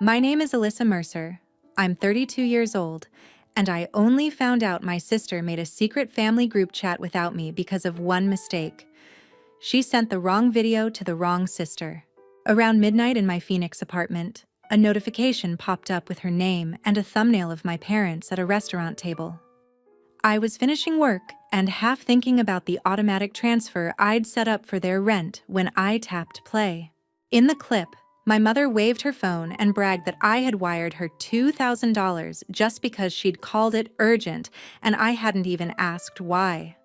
My name is Alyssa Mercer. I'm 32 years old, and I only found out my sister made a secret family group chat without me because of one mistake. She sent the wrong video to the wrong sister. Around midnight in my Phoenix apartment, a notification popped up with her name and a thumbnail of my parents at a restaurant table. I was finishing work and half thinking about the automatic transfer I'd set up for their rent when I tapped play. In the clip, my mother waved her phone and bragged that I had wired her $2,000 just because she'd called it urgent and I hadn't even asked why.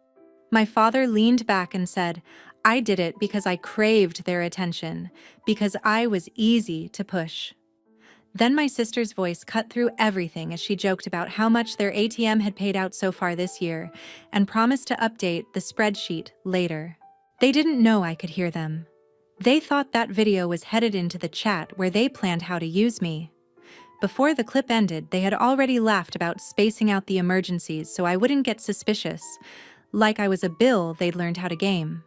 My father leaned back and said, "I did it because I craved their attention, because I was easy to push." Then my sister's voice cut through everything as she joked about how much their ATM had paid out so far this year and promised to update the spreadsheet later. They didn't know I could hear them. They thought that video was headed into the chat where they planned how to use me. Before the clip ended, they had already laughed about spacing out the emergencies so I wouldn't get suspicious, like I was a bill they'd learned how to game.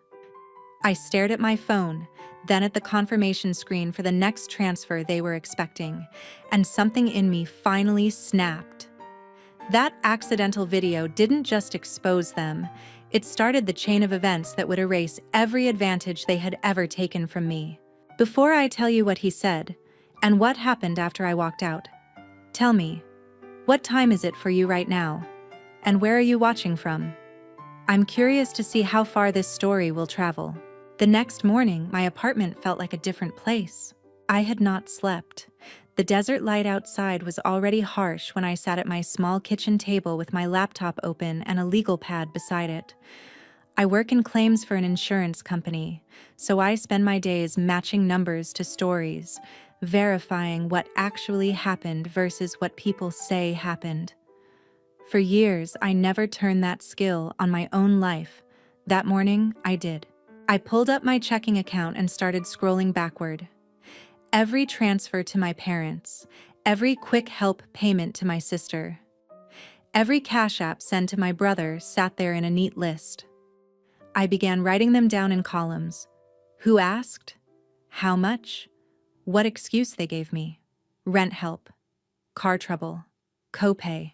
I stared at my phone, then at the confirmation screen for the next transfer they were expecting, and something in me finally snapped. That accidental video didn't just expose them, it started the chain of events that would erase every advantage they had ever taken from me. Before I tell you what he said, and what happened after I walked out, tell me, what time is it for you right now? And where are you watching from? I'm curious to see how far this story will travel. The next morning, my apartment felt like a different place. I had not slept. The desert light outside was already harsh when I sat at my small kitchen table with my laptop open and a legal pad beside it. I work in claims for an insurance company, so I spend my days matching numbers to stories, verifying what actually happened versus what people say happened. For years, I never turned that skill on my own life. That morning, I did. I pulled up my checking account and started scrolling backward. Every transfer to my parents, every quick help payment to my sister, every Cash App sent to my brother sat there in a neat list. I began writing them down in columns. Who asked? How much? What excuse they gave me? Rent help, car trouble, copay,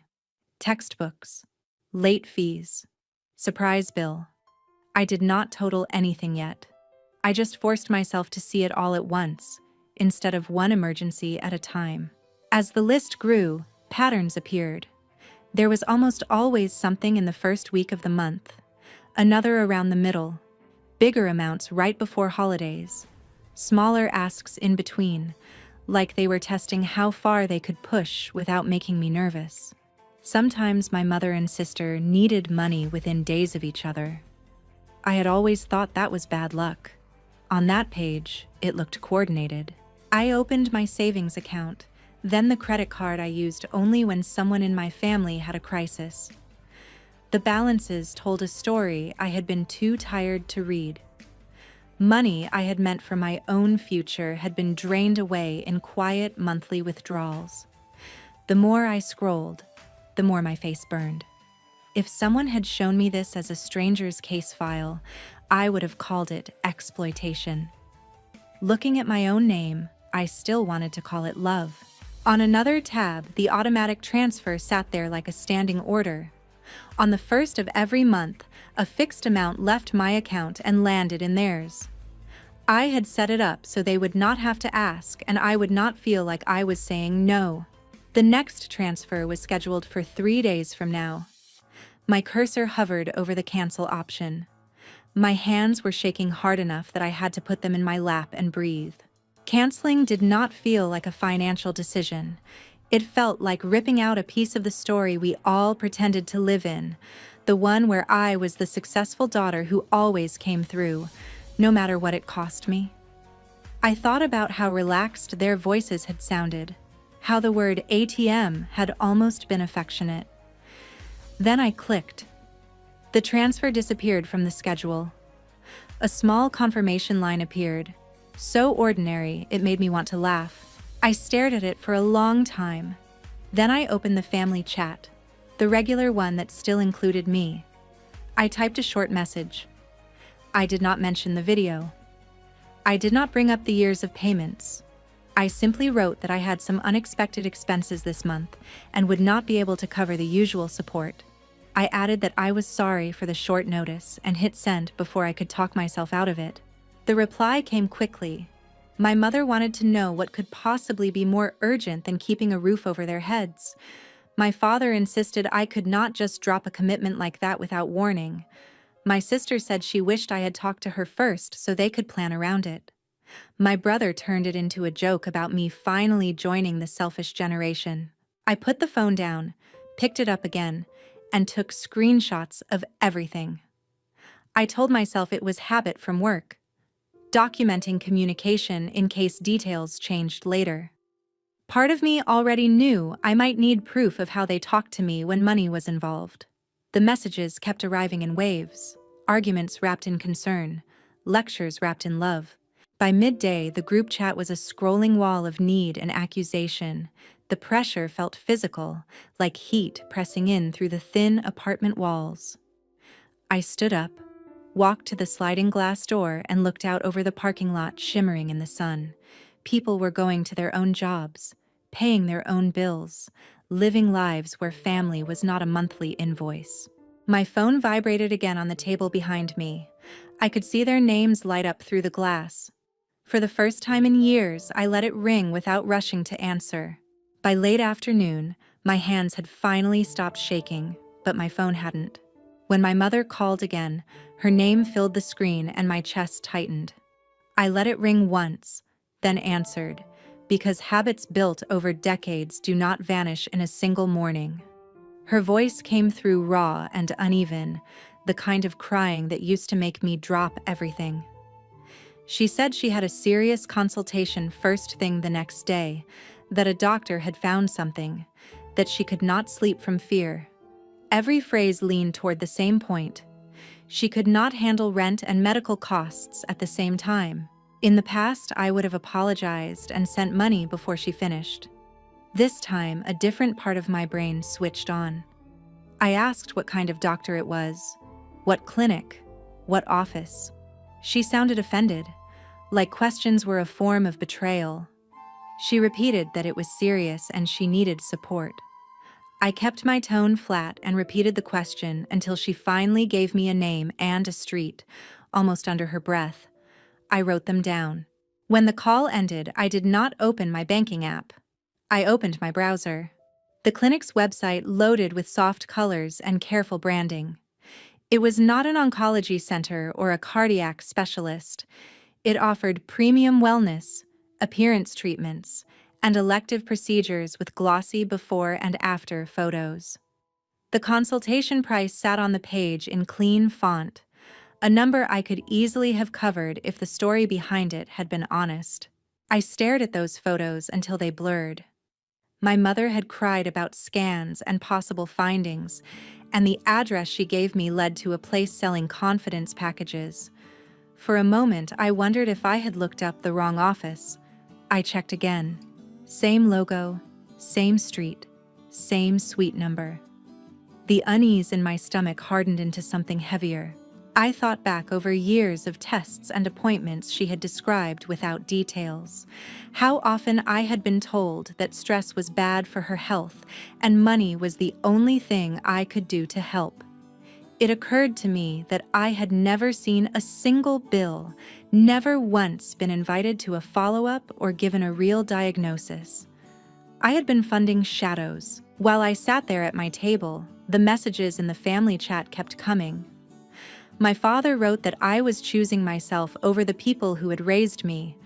textbooks, late fees, surprise bill. I did not total anything yet. I just forced myself to see it all at once, instead of one emergency at a time. As the list grew, patterns appeared. There was almost always something in the first week of the month, another around the middle, bigger amounts right before holidays, smaller asks in between, like they were testing how far they could push without making me nervous. Sometimes my mother and sister needed money within days of each other. I had always thought that was bad luck. On that page, it looked coordinated. I opened my savings account, then the credit card I used only when someone in my family had a crisis. The balances told a story I had been too tired to read. Money I had meant for my own future had been drained away in quiet monthly withdrawals. The more I scrolled, the more my face burned. If someone had shown me this as a stranger's case file, I would have called it exploitation. Looking at my own name, I still wanted to call it love. On another tab, the automatic transfer sat there like a standing order. On the first of every month, a fixed amount left my account and landed in theirs. I had set it up so they would not have to ask and I would not feel like I was saying no. The next transfer was scheduled for 3 days from now. My cursor hovered over the cancel option. My hands were shaking hard enough that I had to put them in my lap and breathe. Canceling did not feel like a financial decision. It felt like ripping out a piece of the story we all pretended to live in, the one where I was the successful daughter who always came through, no matter what it cost me. I thought about how relaxed their voices had sounded, how the word ATM had almost been affectionate. Then I clicked. The transfer disappeared from the schedule. A small confirmation line appeared, so ordinary it made me want to laugh. I stared at it for a long time. Then I opened the family chat, the regular one that still included me. I typed a short message. I did not mention the video. I did not bring up the years of payments. I simply wrote that I had some unexpected expenses this month and would not be able to cover the usual support. I added that I was sorry for the short notice and hit send before I could talk myself out of it. The reply came quickly. My mother wanted to know what could possibly be more urgent than keeping a roof over their heads. My father insisted I could not just drop a commitment like that without warning. My sister said she wished I had talked to her first so they could plan around it. My brother turned it into a joke about me finally joining the selfish generation. I put the phone down, picked it up again, and took screenshots of everything. I told myself it was habit from work, documenting communication in case details changed later. Part of me already knew I might need proof of how they talked to me when money was involved. The messages kept arriving in waves, arguments wrapped in concern, lectures wrapped in love. By midday, the group chat was a scrolling wall of need and accusation. The pressure felt physical, like heat pressing in through the thin apartment walls. I stood up, walked to the sliding glass door, and looked out over the parking lot shimmering in the sun. People were going to their own jobs, paying their own bills, living lives where family was not a monthly invoice. My phone vibrated again on the table behind me. I could see their names light up through the glass. For the first time in years, I let it ring without rushing to answer. By late afternoon, my hands had finally stopped shaking, but my phone hadn't. When my mother called again, her name filled the screen and my chest tightened. I let it ring once, then answered, because habits built over decades do not vanish in a single morning. Her voice came through raw and uneven, the kind of crying that used to make me drop everything. She said she had a serious consultation first thing the next day, that a doctor had found something, that she could not sleep from fear. Every phrase leaned toward the same point. She could not handle rent and medical costs at the same time. In the past, I would have apologized and sent money before she finished. This time, a different part of my brain switched on. I asked what kind of doctor it was, what clinic, what office. She sounded offended, like questions were a form of betrayal. She repeated that it was serious and she needed support. I kept my tone flat and repeated the question until she finally gave me a name and a street, almost under her breath. I wrote them down. When the call ended, I did not open my banking app. I opened my browser. The clinic's website loaded with soft colors and careful branding. It was not an oncology center or a cardiac specialist. It offered premium wellness, appearance treatments, and elective procedures with glossy before and after photos. The consultation price sat on the page in clean font, a number I could easily have covered if the story behind it had been honest. I stared at those photos until they blurred. My mother had cried about scans and possible findings, and the address she gave me led to a place selling confidence packages. For a moment, I wondered if I had looked up the wrong office. I checked again. Same logo, same street, same suite number. The unease in my stomach hardened into something heavier. I thought back over years of tests and appointments she had described without details. How often I had been told that stress was bad for her health and money was the only thing I could do to help. It occurred to me that I had never seen a single bill, never once been invited to a follow-up or given a real diagnosis. I had been funding shadows. While I sat there at my table, the messages in the family chat kept coming. My father wrote that I was choosing myself over the people who had raised me.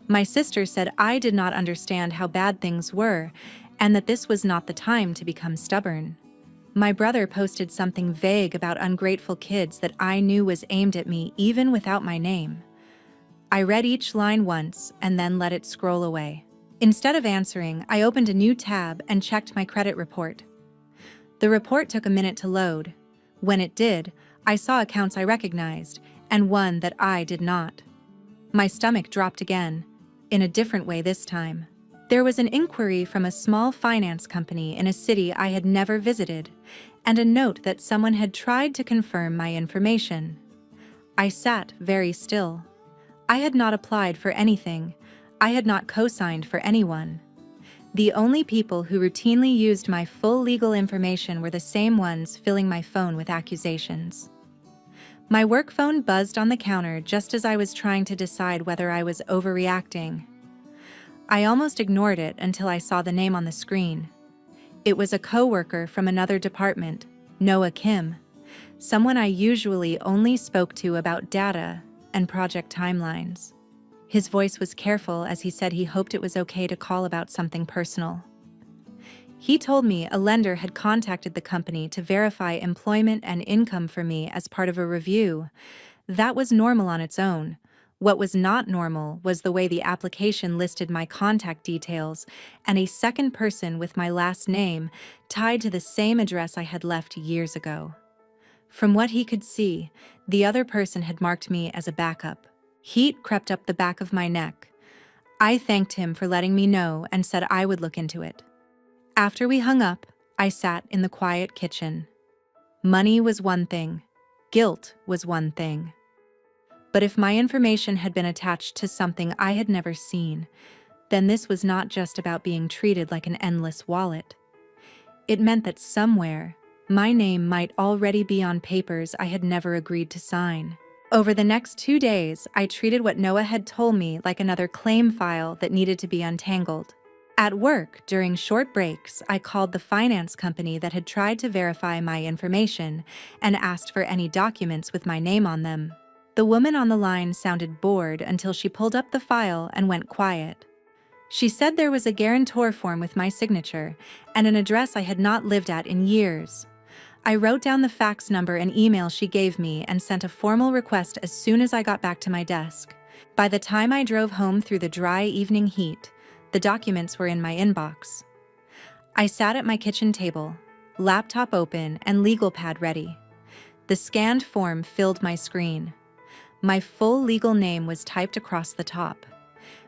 My sister said I did not understand how bad things were, and that this was not the time to become stubborn. My brother posted something vague about ungrateful kids that I knew was aimed at me even without my name. I read each line once and then let it scroll away. Instead of answering, I opened a new tab and checked my credit report. The report took a minute to load. When it did, I saw accounts I recognized and one that I did not. My stomach dropped again, in a different way this time. There was an inquiry from a small finance company in a city I had never visited, and a note that someone had tried to confirm my information. I sat very still. I had not applied for anything. I had not co-signed for anyone. The only people who routinely used my full legal information were the same ones filling my phone with accusations. My work phone buzzed on the counter just as I was trying to decide whether I was overreacting. I almost ignored it until I saw the name on the screen. It was a coworker from another department, Noah Kim, someone I usually only spoke to about data and project timelines. His voice was careful as he said he hoped it was okay to call about something personal. He told me a lender had contacted the company to verify employment and income for me as part of a review. That was normal on its own. What was not normal was the way the application listed my contact details and a second person with my last name tied to the same address I had left years ago. From what he could see, the other person had marked me as a backup. Heat crept up the back of my neck. I thanked him for letting me know and said I would look into it. After we hung up, I sat in the quiet kitchen. Money was one thing. Guilt was one thing. But if my information had been attached to something I had never seen, then this was not just about being treated like an endless wallet. It meant that somewhere, my name might already be on papers I had never agreed to sign. Over the next 2 days, I treated what Noah had told me like another claim file that needed to be untangled. At work, during short breaks, I called the finance company that had tried to verify my information and asked for any documents with my name on them. The woman on the line sounded bored until she pulled up the file and went quiet. She said there was a guarantor form with my signature and an address I had not lived at in years. I wrote down the fax number and email she gave me and sent a formal request as soon as I got back to my desk. By the time I drove home through the dry evening heat, the documents were in my inbox. I sat at my kitchen table, laptop open and legal pad ready. The scanned form filled my screen. My full legal name was typed across the top.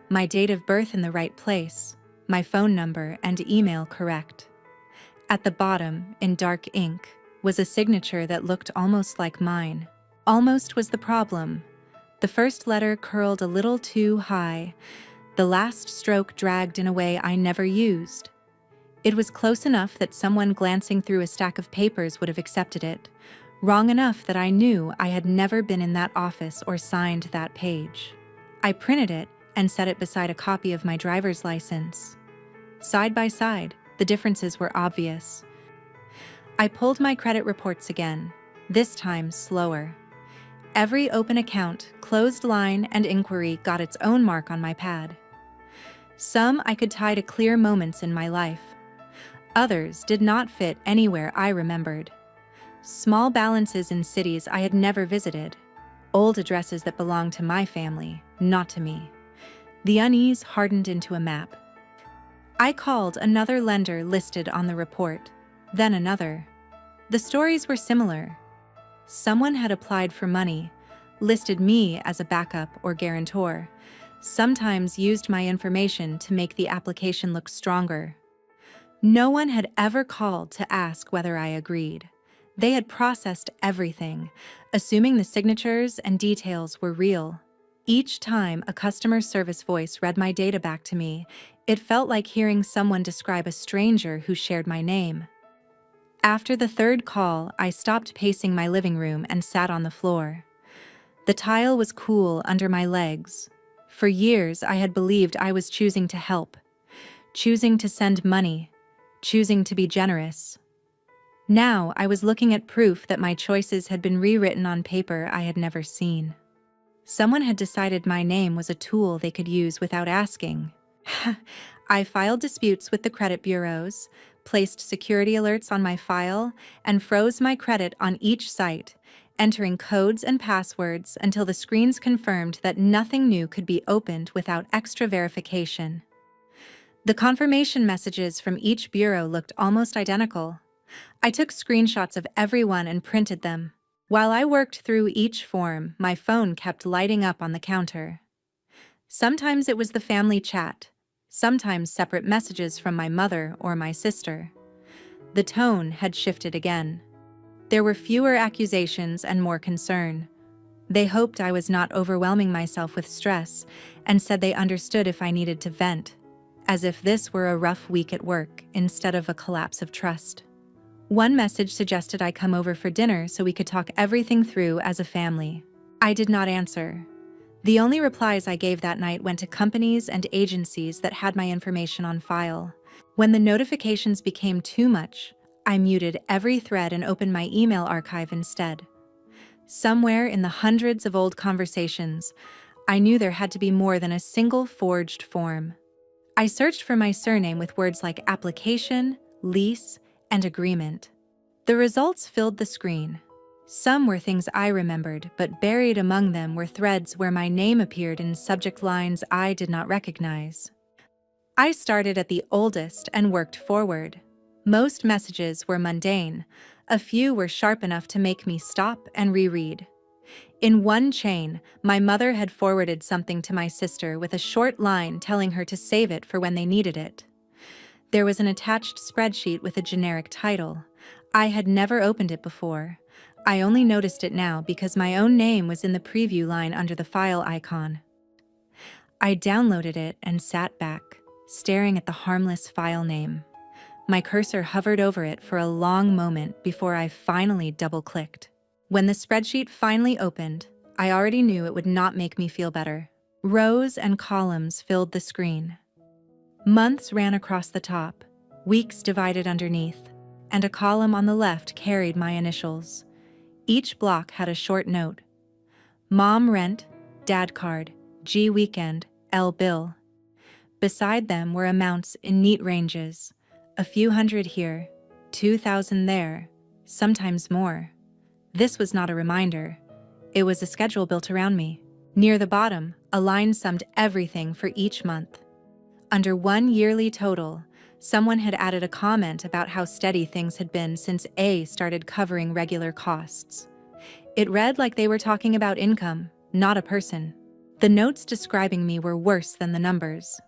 My date of birth in the right place, my phone number and email correct. At the bottom, in dark ink, was a signature that looked almost like mine. Almost was the problem. The first letter curled a little too high. The last stroke dragged in a way I never used. It was close enough that someone glancing through a stack of papers would have accepted it. Wrong enough that I knew I had never been in that office or signed that page. I printed it and set it beside a copy of my driver's license. Side by side, the differences were obvious. I pulled my credit reports again, this time slower. Every open account, closed line, and inquiry got its own mark on my pad. Some I could tie to clear moments in my life. Others did not fit anywhere I remembered. Small balances in cities I had never visited. Old addresses that belonged to my family, not to me. The unease hardened into a map. I called another lender listed on the report, then another. The stories were similar. Someone had applied for money, listed me as a backup or guarantor, sometimes used my information to make the application look stronger. No one had ever called to ask whether I agreed. They had processed everything, assuming the signatures and details were real. Each time a customer service voice read my data back to me, it felt like hearing someone describe a stranger who shared my name. After the third call, I stopped pacing my living room and sat on the floor. The tile was cool under my legs. For years, I had believed I was choosing to help, choosing to send money, choosing to be generous. Now, I was looking at proof that my choices had been rewritten on paper I had never seen. Someone had decided my name was a tool they could use without asking. I filed disputes with the credit bureaus, placed security alerts on my file, and froze my credit on each site, entering codes and passwords until the screens confirmed that nothing new could be opened without extra verification. The confirmation messages from each bureau looked almost identical. I took screenshots of every one and printed them. While I worked through each form, my phone kept lighting up on the counter. Sometimes it was the family chat, sometimes separate messages from my mother or my sister. The tone had shifted again. There were fewer accusations and more concern. They hoped I was not overwhelming myself with stress and said they understood if I needed to vent, as if this were a rough week at work instead of a collapse of trust. One message suggested I come over for dinner so we could talk everything through as a family. I did not answer. The only replies I gave that night went to companies and agencies that had my information on file. When the notifications became too much, I muted every thread and opened my email archive instead. Somewhere in the hundreds of old conversations, I knew there had to be more than a single forged form. I searched for my surname with words like application, lease, and agreement. The results filled the screen. Some were things I remembered, but buried among them were threads where my name appeared in subject lines I did not recognize. I started at the oldest and worked forward. Most messages were mundane. A few were sharp enough to make me stop and reread. In one chain, my mother had forwarded something to my sister with a short line telling her to save it for when they needed it. There was an attached spreadsheet with a generic title. I had never opened it before. I only noticed it now because my own name was in the preview line under the file icon. I downloaded it and sat back, staring at the harmless file name. My cursor hovered over it for a long moment before I finally double-clicked. When the spreadsheet finally opened, I already knew it would not make me feel better. Rows and columns filled the screen. Months ran across the top, weeks divided underneath, and a column on the left carried my initials. Each block had a short note. Mom rent, dad card, G weekend, L bill. Beside them were amounts in neat ranges. A few hundred here, 2,000 there, sometimes more. This was not a reminder. It was a schedule built around me. Near the bottom, a line summed everything for each month. Under one yearly total, someone had added a comment about how steady things had been since A started covering regular costs. It read like they were talking about income, not a person. The notes describing me were worse than the numbers.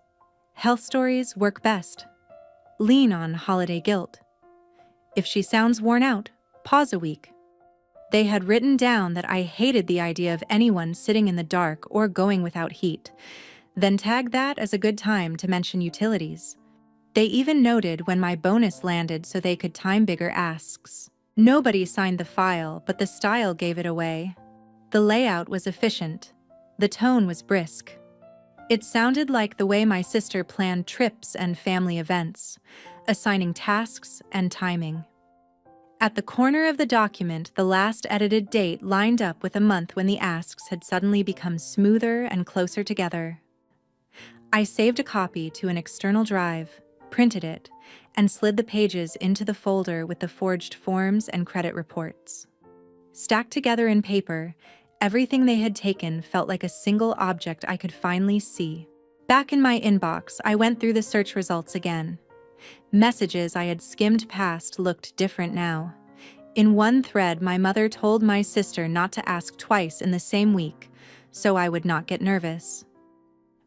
Health stories work best. Lean on holiday guilt. If she sounds worn out, pause a week. They had written down that I hated the idea of anyone sitting in the dark or going without heat, then tagged that as a good time to mention utilities. They even noted when my bonus landed so they could time bigger asks. Nobody signed the file, but the style gave it away. The layout was efficient. The tone was brisk. It sounded like the way my sister planned trips and family events, assigning tasks and timing. At the corner of the document, the last edited date lined up with a month when the asks had suddenly become smoother and closer together. I saved a copy to an external drive, printed it, and slid the pages into the folder with the forged forms and credit reports. Stacked together in paper, everything they had taken felt like a single object I could finally see. Back in my inbox, I went through the search results again. Messages I had skimmed past looked different now. In one thread, my mother told my sister not to ask twice in the same week, so I would not get nervous.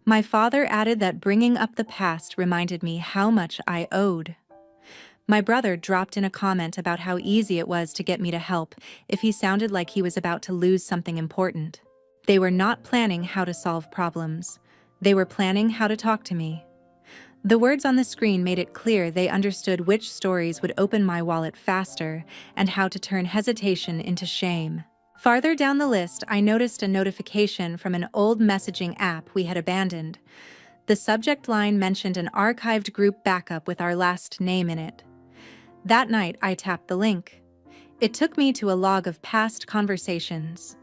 My father added that bringing up the past reminded me how much I owed. My brother dropped in a comment about how easy it was to get me to help if he sounded like he was about to lose something important. They were not planning how to solve problems. They were planning how to talk to me. The words on the screen made it clear they understood which stories would open my wallet faster and how to turn hesitation into shame. Farther down the list, I noticed a notification from an old messaging app we had abandoned. The subject line mentioned an archived group backup with our last name in it. That night, I tapped the link. It took me to a log of past conversations.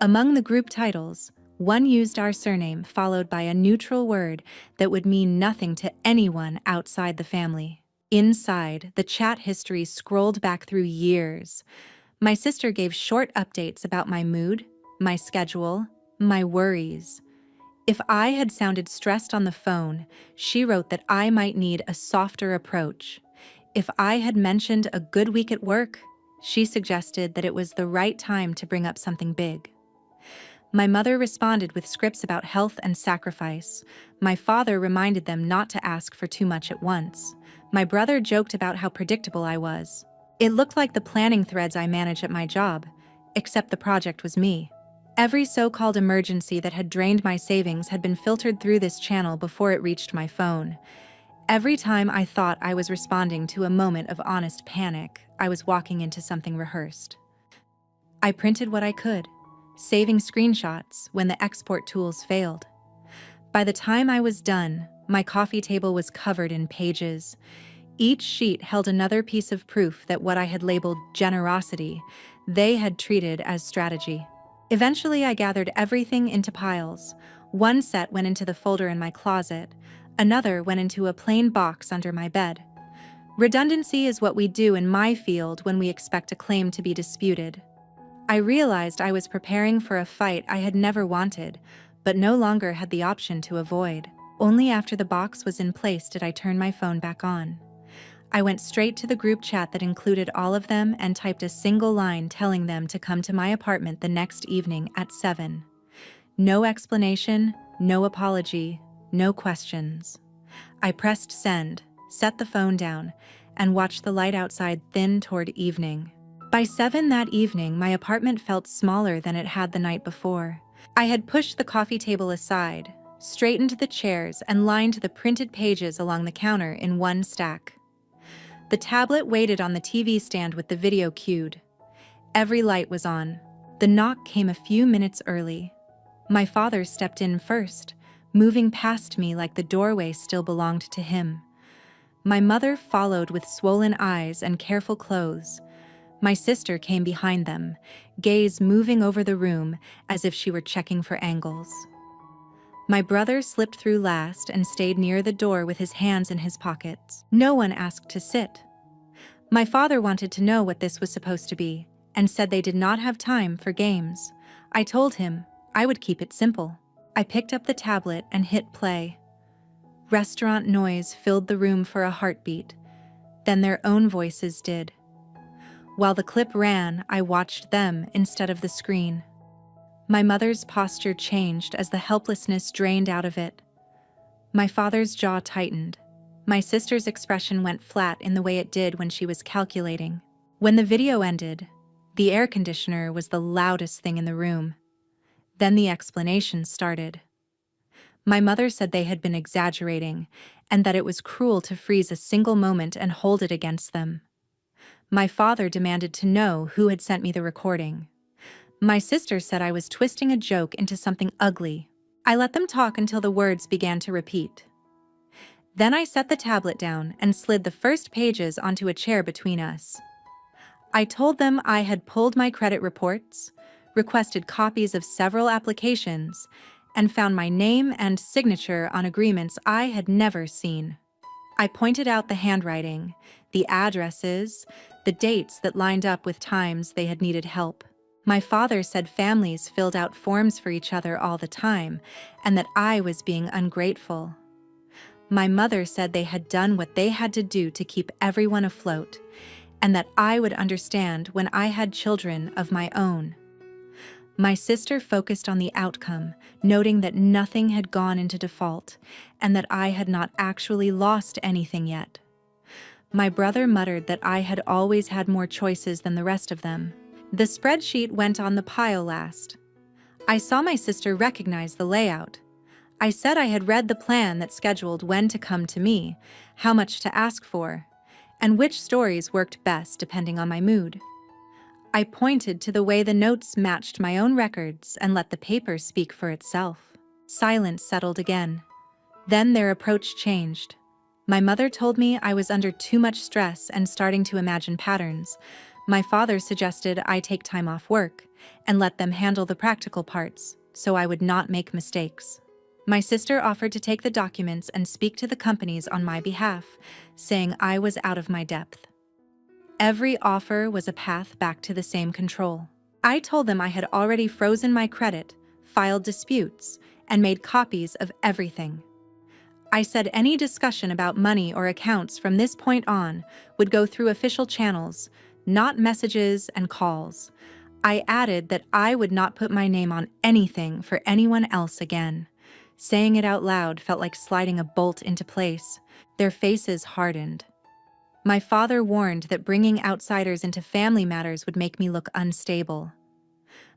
Among the group titles, one used our surname followed by a neutral word that would mean nothing to anyone outside the family. Inside, the chat history scrolled back through years. My sister gave short updates about my mood, my schedule, my worries. If I had sounded stressed on the phone, she wrote that I might need a softer approach. If I had mentioned a good week at work, she suggested that it was the right time to bring up something big. My mother responded with scripts about health and sacrifice. My father reminded them not to ask for too much at once. My brother joked about how predictable I was. It looked like the planning threads I manage at my job, except the project was me. Every so-called emergency that had drained my savings had been filtered through this channel before it reached my phone. Every time I thought I was responding to a moment of honest panic, I was walking into something rehearsed. I printed what I could, saving screenshots when the export tools failed. By the time I was done, my coffee table was covered in pages. Each sheet held another piece of proof that what I had labeled generosity, they had treated as strategy. Eventually, I gathered everything into piles. One set went into the folder in my closet, another went into a plain box under my bed. Redundancy is what we do in my field when we expect a claim to be disputed. I realized I was preparing for a fight I had never wanted, but no longer had the option to avoid. Only after the box was in place did I turn my phone back on. I went straight to the group chat that included all of them and typed a single line telling them to come to my apartment the next evening at 7. No explanation, no apology, no questions. I pressed send, set the phone down, and watched the light outside thin toward evening. By 7 that evening, my apartment felt smaller than it had the night before. I had pushed the coffee table aside, straightened the chairs, and lined the printed pages along the counter in one stack. The tablet waited on the TV stand with the video cued. Every light was on. The knock came a few minutes early. My father stepped in first, moving past me like the doorway still belonged to him. My mother followed with swollen eyes and careful clothes. My sister came behind them, gaze moving over the room as if she were checking for angles. My brother slipped through last and stayed near the door with his hands in his pockets. No one asked to sit. My father wanted to know what this was supposed to be and said they did not have time for games. I told him I would keep it simple. I picked up the tablet and hit play. Restaurant noise filled the room for a heartbeat. Then their own voices did. While the clip ran, I watched them instead of the screen. My mother's posture changed as the helplessness drained out of it. My father's jaw tightened. My sister's expression went flat in the way it did when she was calculating. When the video ended, the air conditioner was the loudest thing in the room. Then the explanation started. My mother said they had been exaggerating and that it was cruel to freeze a single moment and hold it against them. My father demanded to know who had sent me the recording. My sister said I was twisting a joke into something ugly. I let them talk until the words began to repeat. Then I set the tablet down and slid the first pages onto a chair between us. I told them I had pulled my credit reports, requested copies of several applications, and found my name and signature on agreements I had never seen. I pointed out the handwriting, the addresses, the dates that lined up with times they had needed help. My father said families filled out forms for each other all the time, and that I was being ungrateful. My mother said they had done what they had to do to keep everyone afloat, and that I would understand when I had children of my own. My sister focused on the outcome, noting that nothing had gone into default, and that I had not actually lost anything yet. My brother muttered that I had always had more choices than the rest of them. The spreadsheet went on the pile last. I saw my sister recognize the layout. I said I had read the plan that scheduled when to come to me, how much to ask for, and which stories worked best depending on my mood. I pointed to the way the notes matched my own records and let the paper speak for itself. Silence settled again. Then their approach changed. My mother told me I was under too much stress and starting to imagine patterns. My father suggested I take time off work and let them handle the practical parts so I would not make mistakes. My sister offered to take the documents and speak to the companies on my behalf, saying I was out of my depth. Every offer was a path back to the same control. I told them I had already frozen my credit, filed disputes, and made copies of everything. I said any discussion about money or accounts from this point on would go through official channels, not messages and calls. I added that I would not put my name on anything for anyone else again. Saying it out loud felt like sliding a bolt into place. Their faces hardened. My father warned that bringing outsiders into family matters would make me look unstable.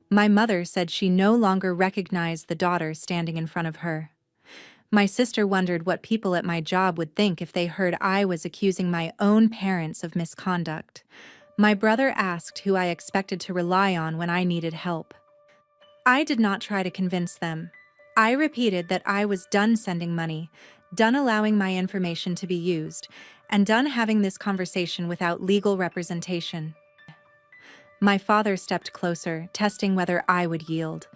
My mother said she no longer recognized the daughter standing in front of her. My sister wondered what people at my job would think if they heard I was accusing my own parents of misconduct. My brother asked who I expected to rely on when I needed help. I did not try to convince them. I repeated that I was done sending money, done allowing my information to be used, and done having this conversation without legal representation. My father stepped closer, testing whether I would yield.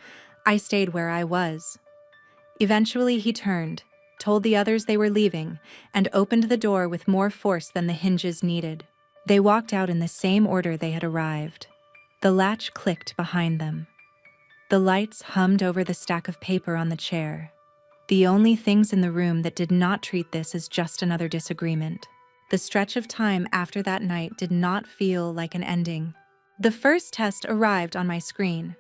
I stayed where I was. Eventually he turned, told the others they were leaving, and opened the door with more force than the hinges needed. They walked out in the same order they had arrived. The latch clicked behind them. The lights hummed over the stack of paper on the chair. The only things in the room that did not treat this as just another disagreement. The stretch of time after that night did not feel like an ending. The first test arrived on my screen.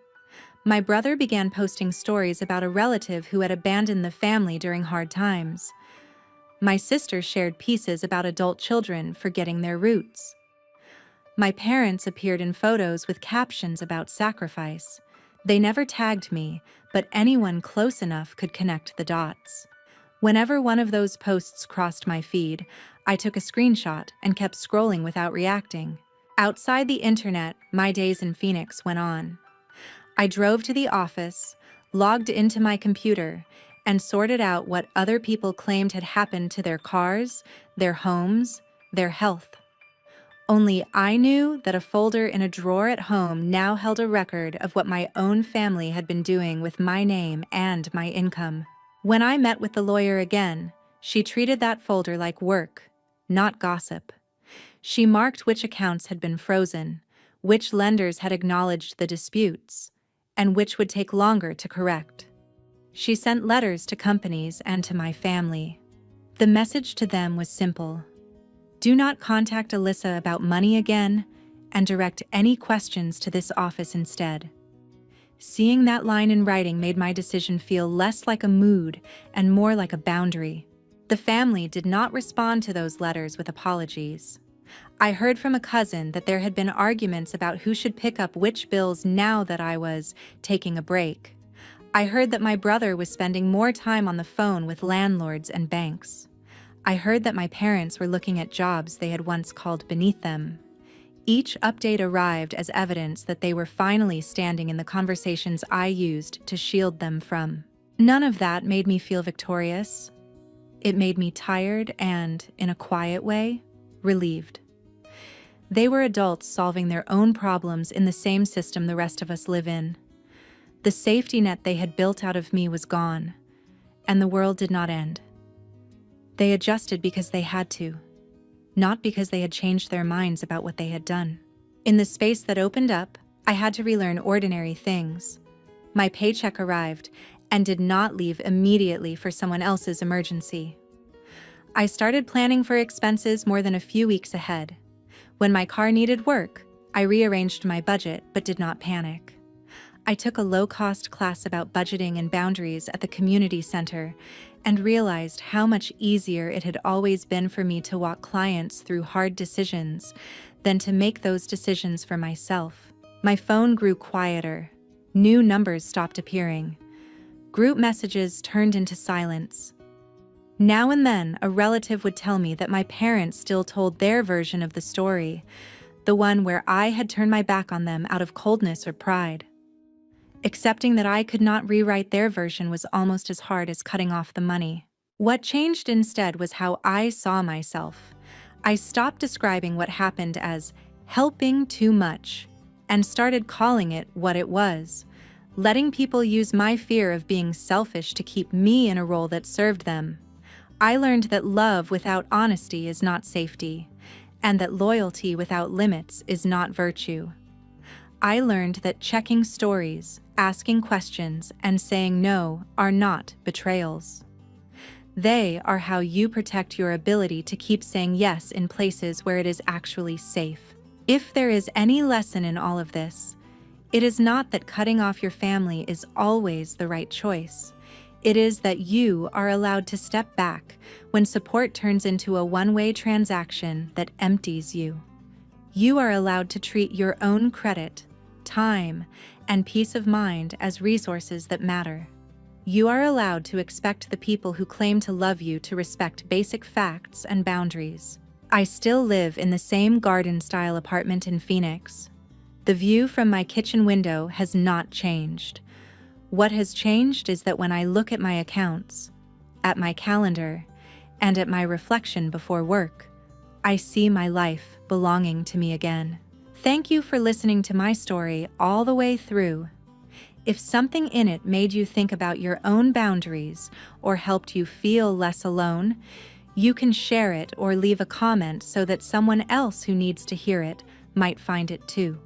My brother began posting stories about a relative who had abandoned the family during hard times. My sister shared pieces about adult children forgetting their roots. My parents appeared in photos with captions about sacrifice. They never tagged me, but anyone close enough could connect the dots. Whenever one of those posts crossed my feed, I took a screenshot and kept scrolling without reacting. Outside the internet, my days in Phoenix went on. I drove to the office, logged into my computer, and sorted out what other people claimed had happened to their cars, their homes, their health. Only I knew that a folder in a drawer at home now held a record of what my own family had been doing with my name and my income. When I met with the lawyer again, she treated that folder like work, not gossip. She marked which accounts had been frozen, which lenders had acknowledged the disputes, and which would take longer to correct. She sent letters to companies and to my family. The message to them was simple. Do not contact Alyssa about money again, and direct any questions to this office instead. Seeing that line in writing made my decision feel less like a mood and more like a boundary. The family did not respond to those letters with apologies. I heard from a cousin that there had been arguments about who should pick up which bills now that I was taking a break. I heard that my brother was spending more time on the phone with landlords and banks. I heard that my parents were looking at jobs they had once called beneath them. Each update arrived as evidence that they were finally standing in the conversations I used to shield them from. None of that made me feel victorious. It made me tired and, in a quiet way, relieved. They were adults solving their own problems in the same system the rest of us live in. The safety net they had built out of me was gone, and the world did not end. They adjusted because they had to, not because they had changed their minds about what they had done. In the space that opened up, I had to relearn ordinary things. My paycheck arrived and did not leave immediately for someone else's emergency. I started planning for expenses more than a few weeks ahead. When my car needed work, I rearranged my budget but did not panic. I took a low-cost class about budgeting and boundaries at the community center and realized how much easier it had always been for me to walk clients through hard decisions than to make those decisions for myself. My phone grew quieter. New numbers stopped appearing. Group messages turned into silence. Now and then, a relative would tell me that my parents still told their version of the story, the one where I had turned my back on them out of coldness or pride. Accepting that I could not rewrite their version was almost as hard as cutting off the money. What changed instead was how I saw myself. I stopped describing what happened as helping too much and started calling it what it was, letting people use my fear of being selfish to keep me in a role that served them. I learned that love without honesty is not safety, and that loyalty without limits is not virtue. I learned that checking stories, asking questions, and saying no are not betrayals. They are how you protect your ability to keep saying yes in places where it is actually safe. If there is any lesson in all of this, it is not that cutting off your family is always the right choice. It is that you are allowed to step back when support turns into a one-way transaction that empties you. You are allowed to treat your own credit time, and peace of mind as resources that matter. You are allowed to expect the people who claim to love you to respect basic facts and boundaries. I still live in the same garden-style apartment in Phoenix. The view from my kitchen window has not changed. What has changed is that when I look at my accounts, at my calendar, and at my reflection before work, I see my life belonging to me again. Thank you for listening to my story all the way through. If something in it made you think about your own boundaries or helped you feel less alone, you can share it or leave a comment so that someone else who needs to hear it might find it too.